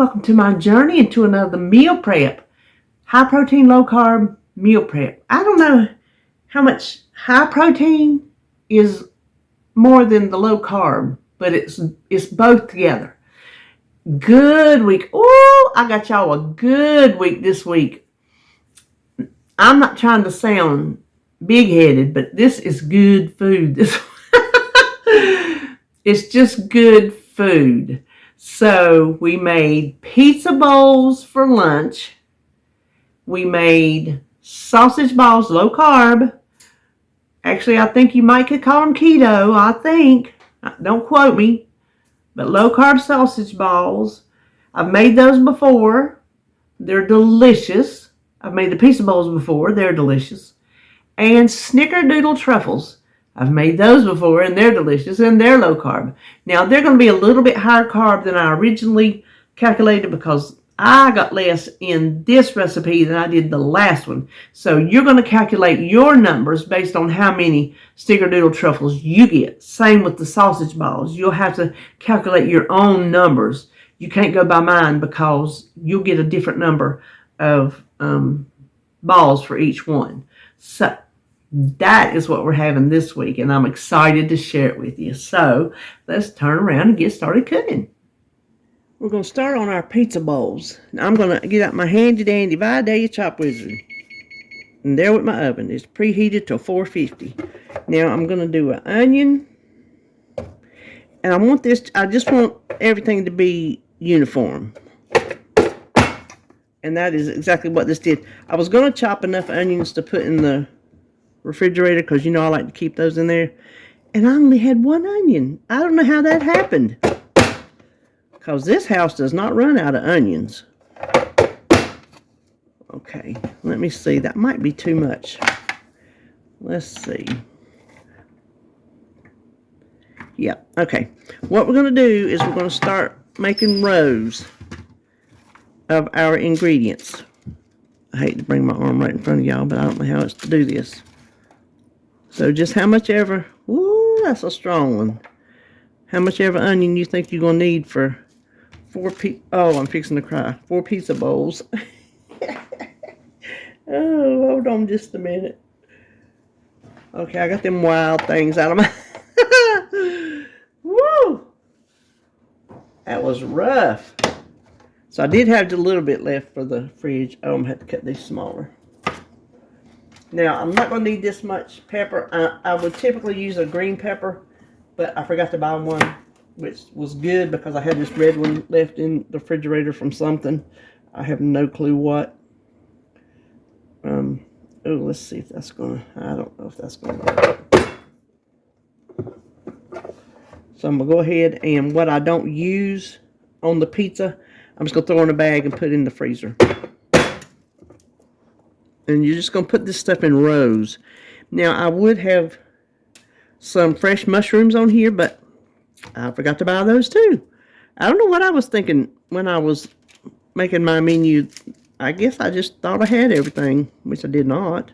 welcome to my journey into another meal prep. High protein, low carb meal prep. I don't know how much high protein is more than the low carb, but it's both together. Good week. Oh, I got y'all a good week this week. I'm not trying to sound big-headed, but this is good food. It's just good food. So we made pizza bowls for lunch. We made sausage balls, low carb. Actually, I think you might could call them keto, I think. Don't quote me. But low carb sausage balls. I've made those before. They're delicious. I've made the pizza bowls before. They're delicious. And Snickerdoodle Truffles. I've made those before, and they're delicious, and they're low carb. Now, they're going to be a little bit higher carb than I originally calculated because I got less in this recipe than I did the last one. So you're going to calculate your numbers based on how many Snickerdoodle Truffles you get. Same with the sausage balls. You'll have to calculate your own numbers. You can't go by mine because you'll get a different number of balls for each one. So that is what we're having this week, and I'm excited to share it with you. So let's turn around and get started cooking. We're going to start on our pizza bowls. Now I'm going to get out my handy-dandy Vidalia chop wizard. And there with my oven. It's preheated to 450. Now I'm going to do an onion. And I just want everything to be uniform. And that is exactly what this did. I was going to chop enough onions to put in the refrigerator because you know I like to keep those in there. And I only had one onion. I don't know how that happened. Because this house does not run out of onions. Okay, let me see. That might be too much. Let's see. Yep, okay. What we're going to do is we're going to start making rows of our ingredients. I hate to bring my arm right in front of y'all, but I don't know how else to do this. So just how much ever, ooh, that's a strong one. How much ever onion you think you're going to need for I'm fixing to cry. 4 pizza bowls. Oh, hold on just a minute. Okay, I got them wild things out of my... Woo! That was rough. So I did have a little bit left for the fridge. Oh, I'm going to have to cut these smaller. Now, I'm not going to need this much pepper. I would typically use a green pepper, but I forgot to buy one, which was good because I had this red one left in the refrigerator from something. I have no clue what. Oh, let's see if that's going to... I don't know if that's going to work. So I'm going to go ahead and what I don't use on the pizza, I'm just going to throw in a bag and put it in the freezer. And you're just going to put this stuff in rows. Now, I would have some fresh mushrooms on here, but I forgot to buy those too. I don't know what I was thinking when I was making my menu. I guess I just thought I had everything, which I did not.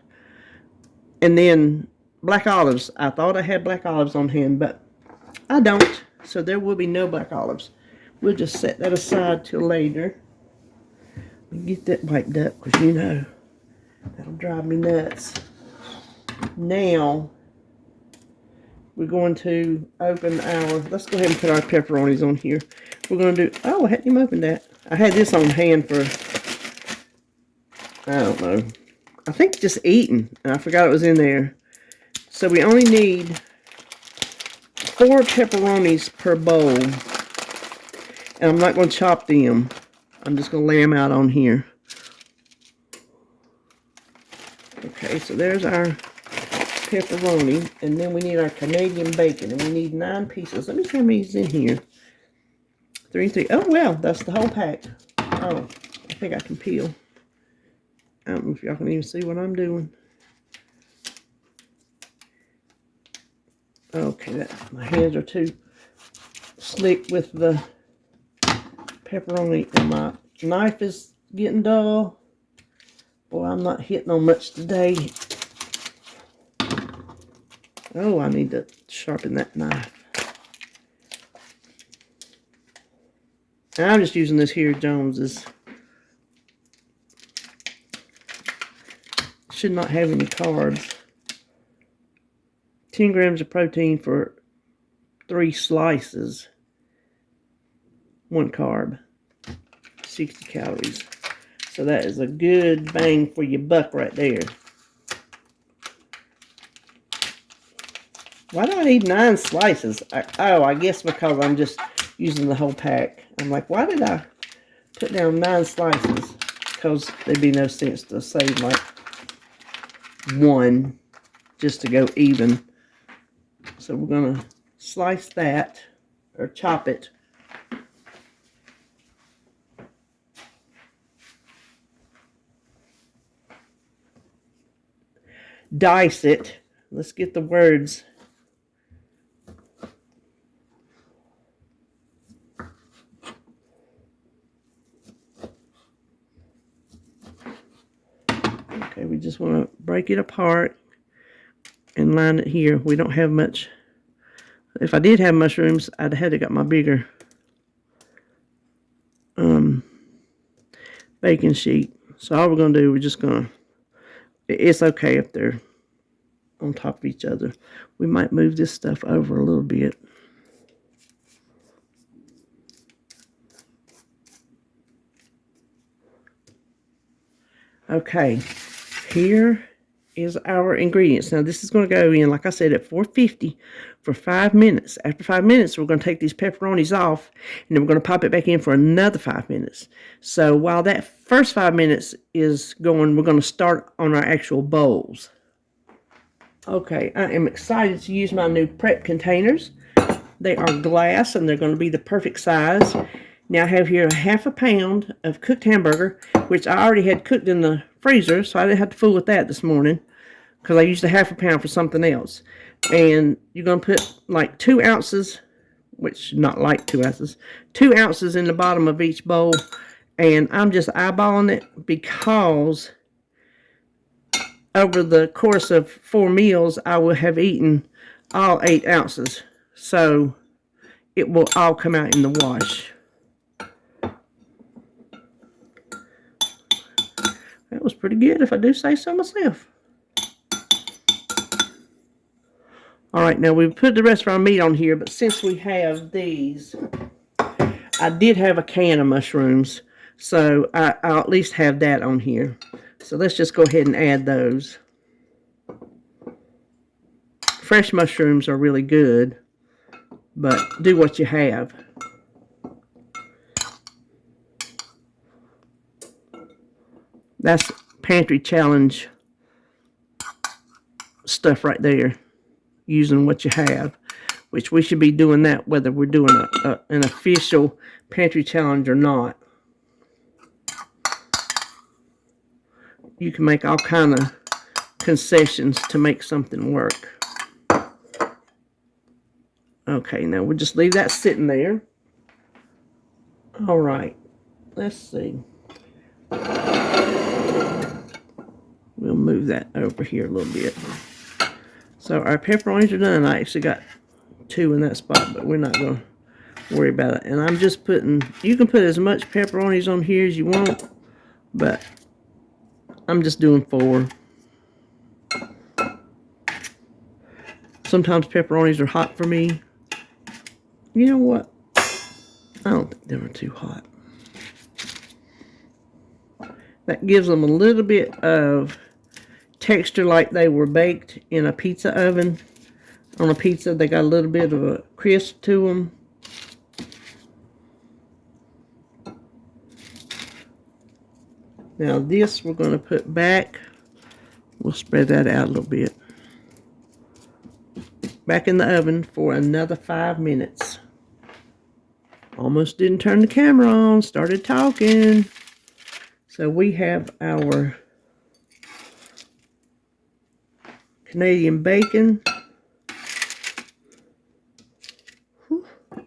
And then black olives. I thought I had black olives on hand, but I don't. So there will be no black olives. We'll just set that aside till later. Get that wiped up because you know that'll drive me nuts. Now we're going to open let's go ahead and put our pepperonis on here. We're going to do, oh, I hadn't even opened that. I had this on hand for, I don't know, I think just eating, and I forgot it was in there. So we only need 4 pepperonis per bowl, and I'm not going to chop them. I'm just going to lay them out on here. Okay, so there's our pepperoni, and then we need our Canadian bacon, and we need 9 pieces. Let me see how many's in here. 3 and 3. Oh, well, that's the whole pack. Oh, I think I can peel. I don't know if y'all can even see what I'm doing. Okay, my hands are too slick with the pepperoni, and my knife is getting dull. Boy, I'm not hitting on much today. Oh, I need to sharpen that knife. And I'm just using this here Jones's. Should not have any carbs. 10 grams of protein for 3 slices. 1 carb. 60 calories. So that is a good bang for your buck right there. Why do I need 9 slices? I guess because I'm just using the whole pack. I'm like, why did I put down 9 slices? Because there'd be no sense to save like 1 just to go even. So we're going to slice that or chop it. Dice it. Let's get the words. Okay, we just want to break it apart and line it here. We don't have much. If I did have mushrooms, I'd have to got my bigger baking sheet. So all we're going to do, we're just going to, it's okay if they're on top of each other. We might move this stuff over a little bit. Okay, here is our ingredients. Now this is going to go in, like I said, at 450 for 5 minutes. After 5 minutes, we're going to take these pepperonis off, and then we're going to pop it back in for another 5 minutes. So while that first 5 minutes is going, we're going to start on our actual bowls. Okay, I am excited to use my new prep containers. They are glass, and they're going to be the perfect size. Now I have here 1/2 pound of cooked hamburger, which I already had cooked in the freezer, so I didn't have to fool with that this morning because I used 1/2 pound for something else. And you're going to put like 2 ounces, which not like 2 ounces, 2 ounces in the bottom of each bowl. And I'm just eyeballing it because over the course of 4 meals, I will have eaten all 8 ounces. So it will all come out in the wash. That was pretty good, if I do say so myself. All right, now we've put the rest of our meat on here, but since we have these, I did have a can of mushrooms, so I'll at least have that on here. So let's just go ahead and add those. Fresh mushrooms are really good, but do what you have. That's pantry challenge stuff right there. Using what you have, which we should be doing that whether we're doing an official pantry challenge or not. You can make all kind of concessions to make something work. Okay, now we'll just leave that sitting there. All right, let's see. We'll move that over here a little bit. So our pepperonis are done. I actually got 2 in that spot, but we're not going to worry about it. And I'm just putting, you can put as much pepperonis on here as you want, but I'm just doing 4. Sometimes pepperonis are hot for me. You know what? I don't think they were too hot. That gives them a little bit of texture like they were baked in a pizza oven. On a pizza, they got a little bit of a crisp to them. Now this we're going to put back. We'll spread that out a little bit. Back in the oven for another 5 minutes. Almost didn't turn the camera on. Started talking. So we have our Canadian bacon.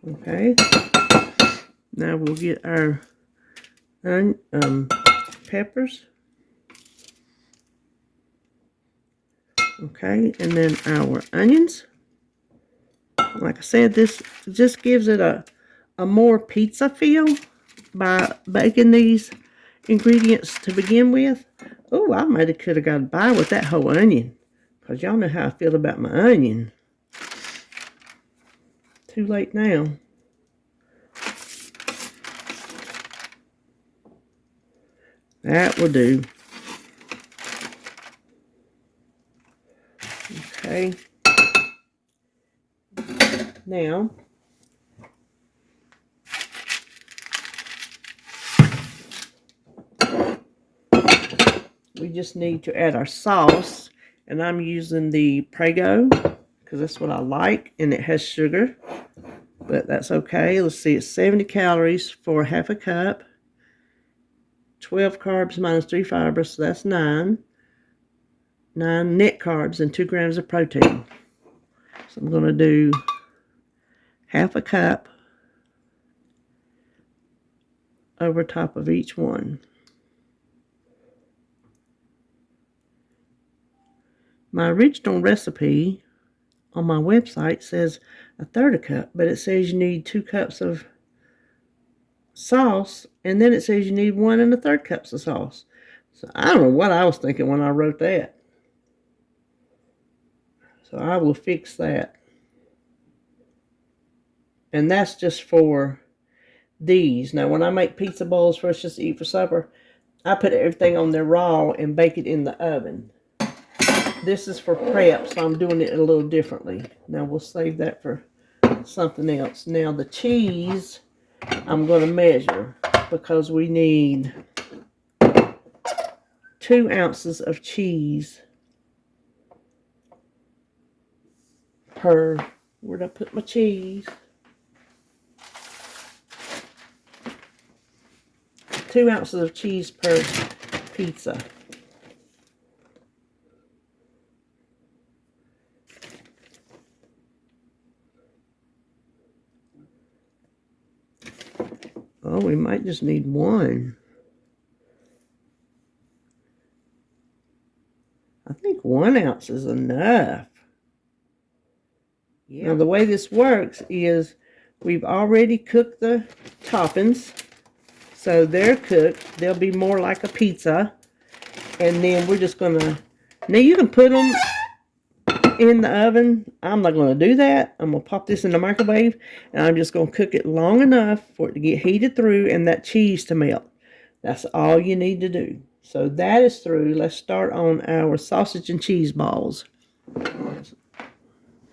Okay. Now we'll get our peppers. Okay, and then our onions. Like I said, this just gives it a more pizza feel. by baking these ingredients to begin with. Oh, I might have could have got by with that whole onion. Because y'all know how I feel about my onion. Too late now. That will do. Okay. Now, we just need to add our sauce. And I'm using the Prego because that's what I like. And it has sugar. But that's okay. Let's see. It's 70 calories for half a cup. 12 carbs minus 3 fibers. So that's 9. 9 net carbs and 2 grams of protein. So I'm going to do half a cup over top of each one. My original recipe on my website says a third a cup, but it says you need 2 cups of sauce, and then it says you need 1 1/3 cups of sauce. So I don't know what I was thinking when I wrote that. So I will fix that. And that's just for these. Now when I make pizza bowls for us just to eat for supper, I put everything on there raw and bake it in the oven. This is for prep, so I'm doing it a little differently. Now we'll save that for something else. Now the cheese, I'm going to measure because we need 2 ounces of cheese per, where'd I put my cheese? 2 ounces of cheese per pizza. Oh, we might just need 1. I think 1 ounce is enough. Yeah. Now the way this works is we've already cooked the toppings. So they're cooked. They'll be more like a pizza. And then we're just going to... Now you can put them in the oven. I'm not going to do that. I'm going to pop this in the microwave. And I'm just going to cook it long enough for it to get heated through and that cheese to melt. That's all you need to do. So that is through. Let's start on our sausage and cheese balls.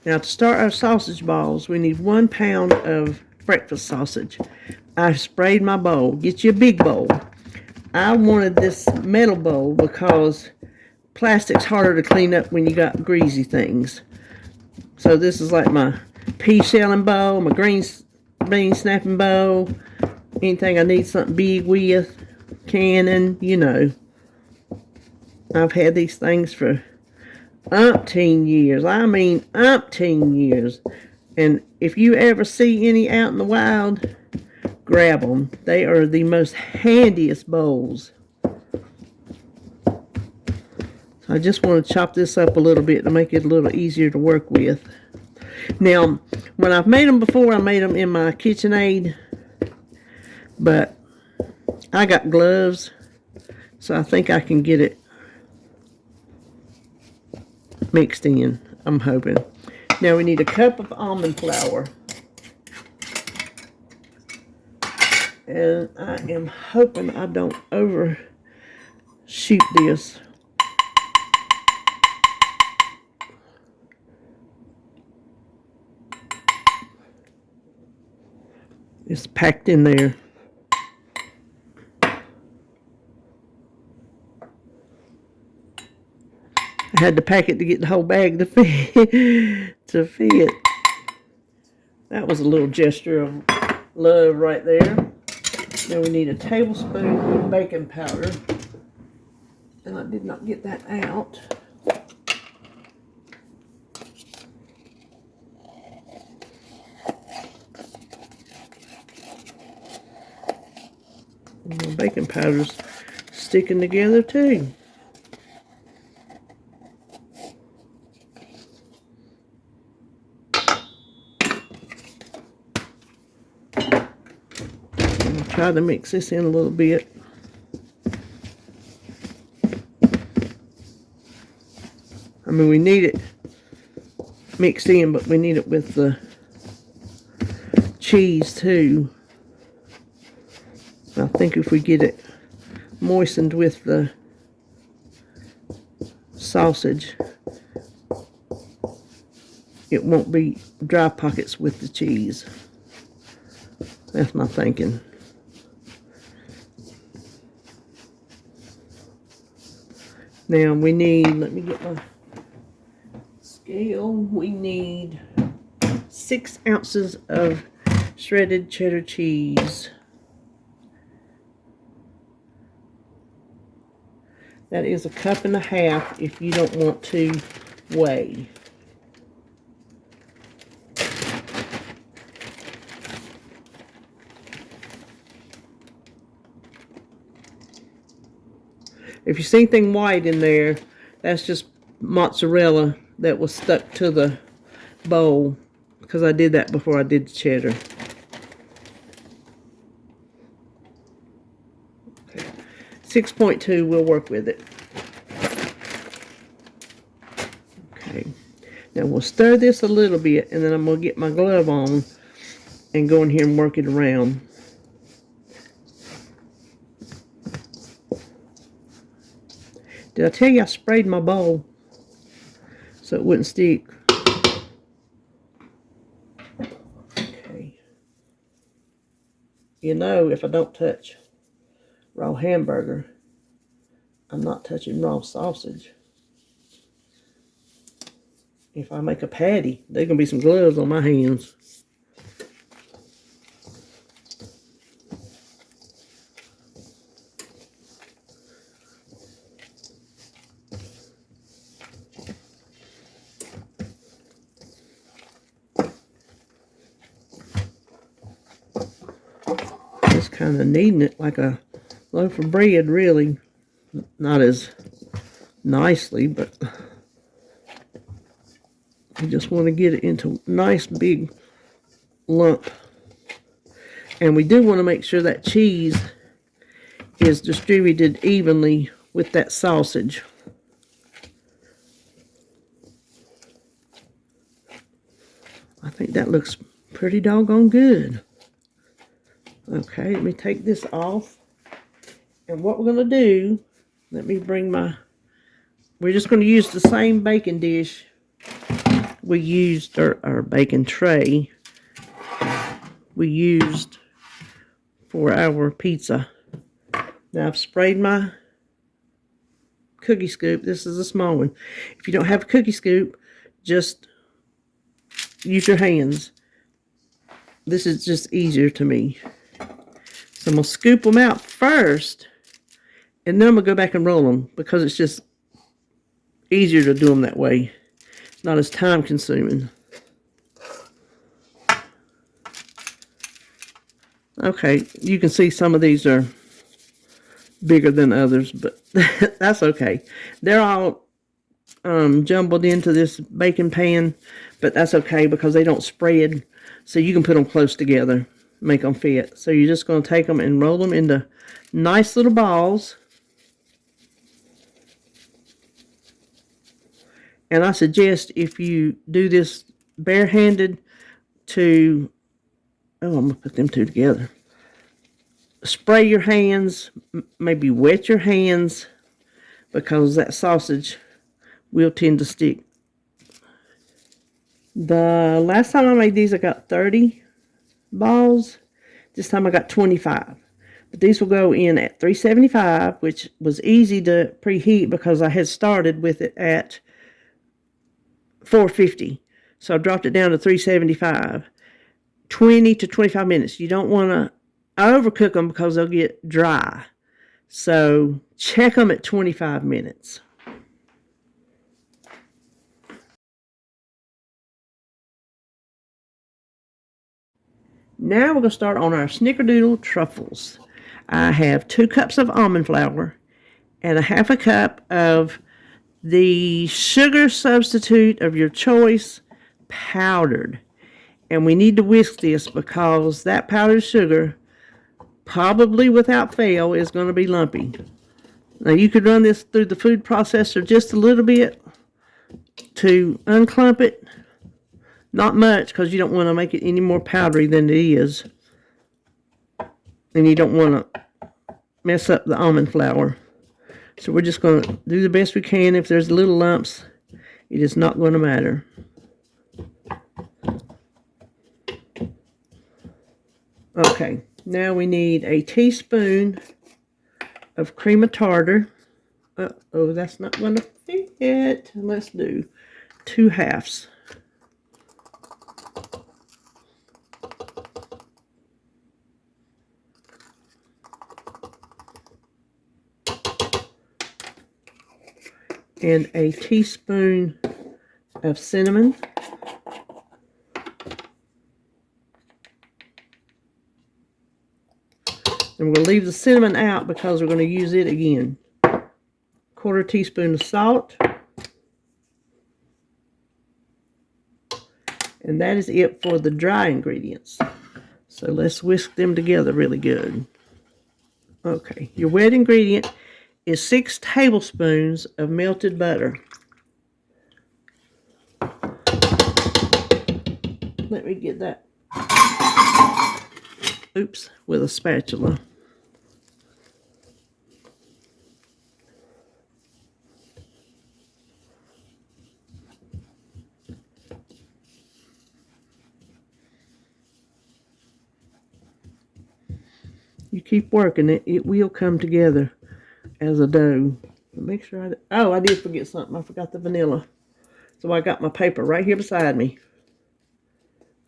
Now to start our sausage balls, we need 1 pound of breakfast sausage. I sprayed my bowl. Get you a big bowl. I wanted this metal bowl because plastic's harder to clean up when you got greasy things. So this is like my pea shelling bowl, my green bean snapping bowl, anything I need something big with, canning, you know. I've had these things for umpteen years. I mean umpteen years. And if you ever see any out in the wild, grab them. They are the most handiest bowls. So I just want to chop this up a little bit to make it a little easier to work with. Now, when I've made them before, I made them in my KitchenAid. But I got gloves, so I think I can get it mixed in, I'm hoping. Now we need a cup of almond flour. And I am hoping I don't overshoot this. It's packed in there. I had to pack it to get the whole bag to fit. That was a little gesture of love right there. Now we need a tablespoon of baking powder. And I did not get that out. And the baking powder's sticking together too. try to mix this in a little bit. I mean, we need it mixed in, but we need it with the cheese too. I think if we get it moistened with the sausage, it won't be dry pockets with the cheese. That's my thinking. Now we need, let me get my scale. We need 6 ounces of shredded cheddar cheese. That is a cup and a half if you don't want to weigh. If you see anything white in there, that's just mozzarella that was stuck to the bowl, because I did that before I did the cheddar. Okay. 6.2 will work with it. Okay. Now we'll stir this a little bit, and then I'm going to get my glove on and go in here and work it around. Did I tell you I sprayed my bowl so it wouldn't stick? Okay. You know, if I don't touch raw hamburger, I'm not touching raw sausage. If I make a patty, there's going to be some gloves on my hands. Just kind of kneading it like a loaf of bread, really. Not as nicely, but you just want to get it into a nice big lump. And we do want to make sure that cheese is distributed evenly with that sausage. I think that looks pretty doggone good. Okay, let me take this off. And what we're going to do, let me bring my, we're just going to use the same baking dish we used, our baking tray we used for our pizza. Now I've sprayed my cookie scoop. This is a small one. If you don't have a cookie scoop, just use your hands. This is just easier to me. So I'm going to scoop them out first, and then I'm going to go back and roll them, because it's just easier to do them that way. It's not as time consuming. Okay, you can see some of these are bigger than others, but that's okay. They're all jumbled into this baking pan, but that's okay because they don't spread, so you can put them close together, make them fit. So you're just going to take them and roll them into nice little balls. And I suggest, if you do this barehanded, to, oh, I'm going to put them two together. Spray your hands, maybe wet your hands, because that sausage will tend to stick. The last time I made these, I got 30 balls. This time I got 25. But these will go in at 375, which was easy to preheat because I had started with it at 450. So I dropped it down to 375. 20 to 25 minutes. You don't want to overcook them because they'll get dry. So check them at 25 minutes. Now we're going to start on our Snickerdoodle Truffles. I have 2 cups of almond flour and a half a cup of the sugar substitute of your choice, powdered. And we need to whisk this because that powdered sugar probably without fail is going to be lumpy. Now you could run this through the food processor just a little bit to unclump it. Not much, because you don't want to make it any more powdery than it is. And you don't want to mess up the almond flour. So we're just going to do the best we can. If there's little lumps, it is not going to matter. Okay, now we need a teaspoon of cream of tartar. Uh-oh, that's not going to fit. Let's do 2 halves. And a teaspoon of cinnamon. And we're going to leave the cinnamon out because we're going to use it again. 1/4 teaspoon of salt. And that is it for the dry ingredients. So let's whisk them together really good. Okay, your wet ingredient is 6 tablespoons of melted butter. Let me get that. Oops, with a spatula. You keep working it, it will come together as a dough. Make sure I did forget something. I forgot the vanilla. So I got my paper right here beside me.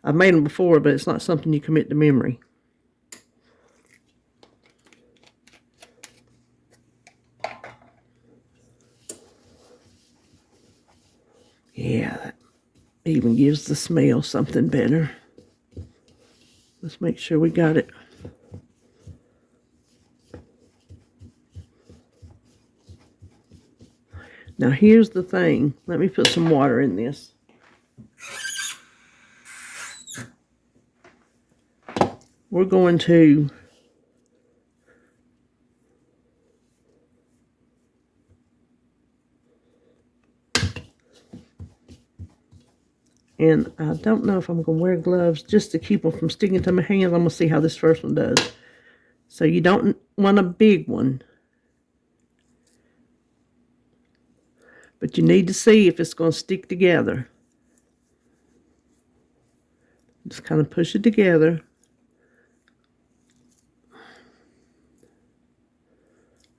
I've made them before, but it's not something you commit to memory. Yeah, that even gives the smell something better. Let's make sure we got it. Now here's the thing. Let me put some water in this. We're going to and I don't know if I'm going to wear gloves just to keep them from sticking to my hands. I'm going to see how this first one does. So you don't want a big one. But you need to see if it's going to stick together. Just kind of push it together.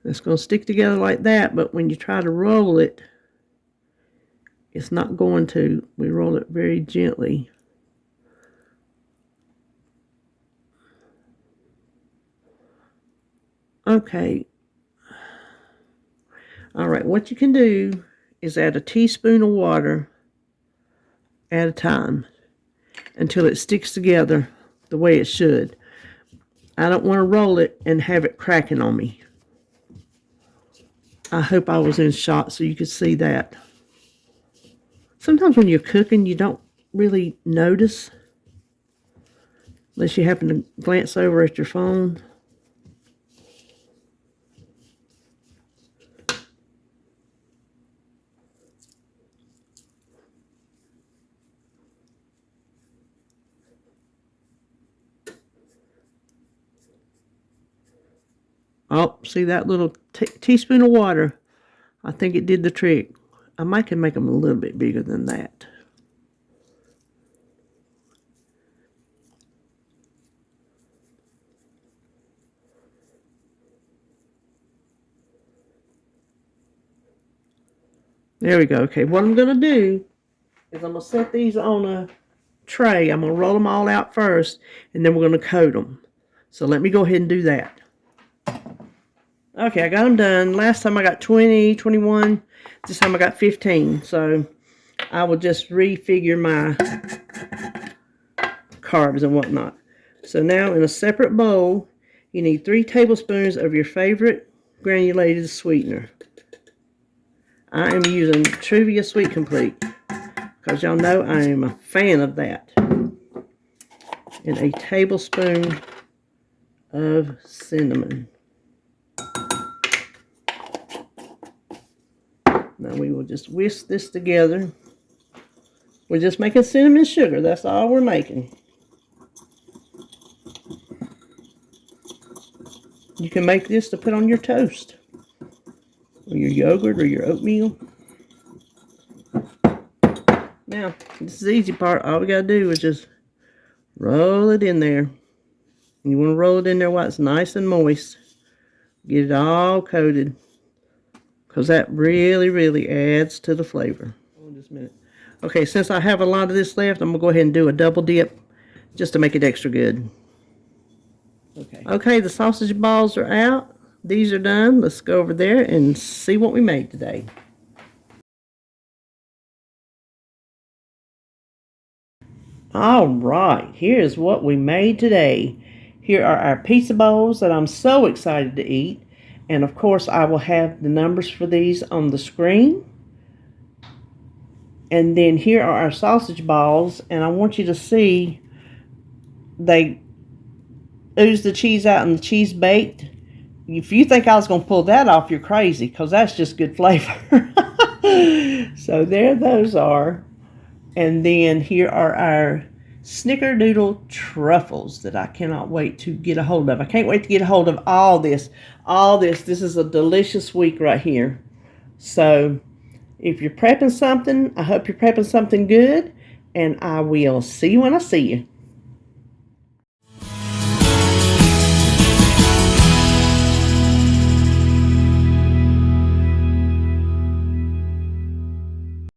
It's going to stick together like that, but when you try to roll it, it's not going to. We roll it very gently. Okay. All right, what you can do is add a teaspoon of water at a time until it sticks together the way it should. I don't want to roll it and have it cracking on me. I hope I was in shot so you could see that. Sometimes when you're cooking, you don't really notice unless you happen to glance over at your phone. Oh, see that little teaspoon of water? I think it did the trick. I might can make them a little bit bigger than that. There we go. Okay, what I'm going to do is I'm going to set these on a tray. I'm going to roll them all out first, and then we're going to coat them. So let me go ahead and do that. Okay, I got them done. Last time I got 20, 21. This time I got 15. So I will just refigure my carbs and whatnot. So now in a separate bowl, you need 3 tablespoons of your favorite granulated sweetener. I am using Truvia Sweet Complete because y'all know I am a fan of that. And a tablespoon of cinnamon. Now we will just whisk this together. We're just making cinnamon sugar. That's all we're making. You can make this to put on your toast, or your yogurt, or your oatmeal. Now, this is the easy part. All we got to do is just roll it in there. You want to roll it in there while it's nice and moist. Get it all coated, because that really, really adds to the flavor. Hold on just a minute. Okay, since I have a lot of this left, I'm going to go ahead and do a double dip just to make it extra good. Okay, the sausage balls are out. These are done. Let's go over there and see what we made today. All right, here's what we made today. Here are our pizza bowls that I'm so excited to eat. And of course, I will have the numbers for these on the screen. And then here are our sausage balls. And I want you to see they ooze the cheese out and the cheese baked. If you think I was going to pull that off, you're crazy, because that's just good flavor. So there those are. And then here are our Snickerdoodle Truffles that I cannot wait to get a hold of. I can't wait to get a hold of all this. This is a delicious week right here. So if you're prepping something, I hope you're prepping something good. And I will see you when I see you.